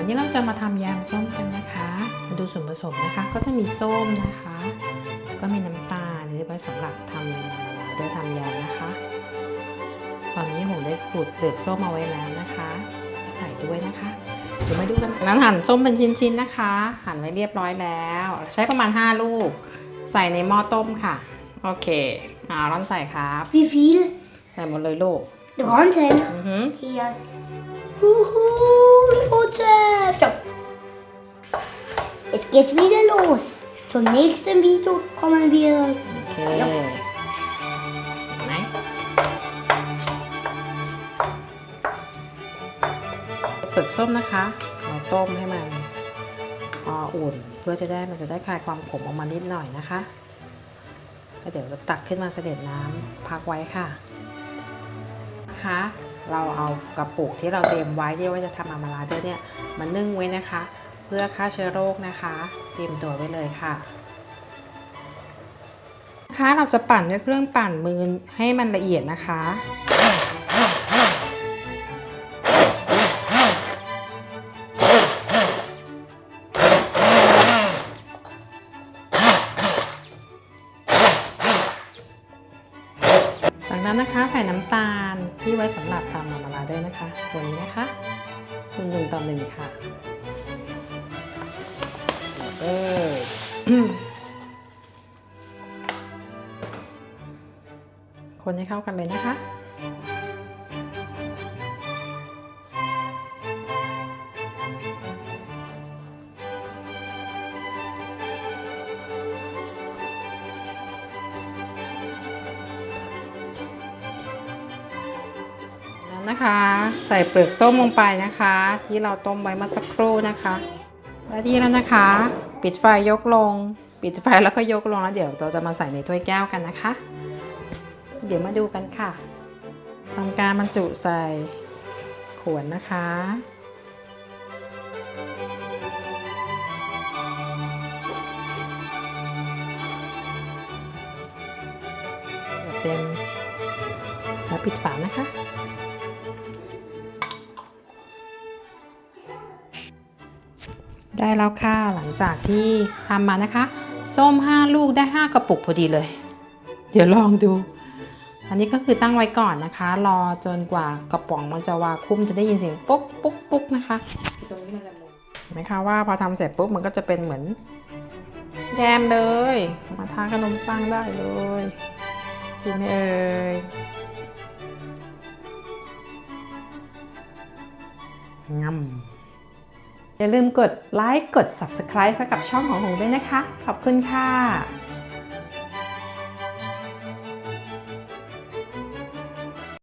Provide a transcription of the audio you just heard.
นี้เราจะมาทำแยมส้มกันนะคะมาดูส่วนผสมนะคะก็จะมีส้มนะคะก็มีน้ำตาลที่ไว้สำหรับทำได้ทำแยมนะคะตอนนี้ผมได้ขูดเปลือกส้มเอาไว้แล้วนะคะใส่ด้วยนะคะเดี๋ยวมาดูกันนั้นหั่นส้มเป็นชิ้นๆนะคะหั่นไว้เรียบร้อยแล้วใช้ประมาณ5ลูกใส่ในหม้อต้มค่ะโอเคร่อนใส่ครับ Wie viel? ใส่หมดเลยลูก 13. Hier. Prozent. So. Jetzt geht's wieder los. Zum nächsten Video kommen wir. โอเคเห็นไหมเปลือกส้มนะคะเราต้มให้มันพออุ่นเพื่อมันจะได้คลายความขมออกมานิดหน่อยนะคะแล้วเดี๋ยวตักขึ้นมาเสด็จน้ำพักไว้ค่ะเราเอากระปุกที่เราเตรียมไว้ที่ว่าจะทำอามาลาเดอร์เนี่ยมานึ่งไว้นะคะเพื่อฆ่าเชื้อโรคนะคะเตรียมตัวไว้เลยค่ะเราจะปั่นด้วยเครื่องปั่นมือให้มันละเอียดนะคะจากนั้นนะคะใส่น้ำตาลที่ไว้สำหรับทำมาลาเดอร์นะคะตัวนี้นะคะ1:1ค่ะคนให้เข้ากันเลยนะคะใส่เปลือกส้มลงไปนะคะที่เราต้มไว้เมื่อสักครู่นะคะและที่แล้วนะคะปิดไฟยกลงปิดไฟแล้วก็ยกลงแล้วเดี๋ยวเราจะมาใส่ในถ้วยแก้วกันนะคะเดี๋ยวมาดูกันค่ะทำการบรรจุใส่ขวดนะคะเต็มแล้วปิดฝานะคะได้แล้วค่ะหลังจากที่ทำมานะคะส้ม5ลูกได้5กระปุกพอดีเลยเดี๋ยวลองดูอันนี้ก็คือตั้งไว้ก่อนนะคะรอจนกว่ากระป๋องมันจะวาคุมจะได้ยินเสียงปุ๊กปุ๊กปุ๊กนะคะตรงนี้มันจะลงเห็นไหมคะว่าพอทำเสร็จปุ๊บมันก็จะเป็นเหมือนแยมเลยมาทานขนมปังได้เลยกินไหมเอ่ยงั้มอย่าลืมกดไลค์กด Subscribe ให้กับช่องของหงด้วยนะคะขอบคุณค่ะ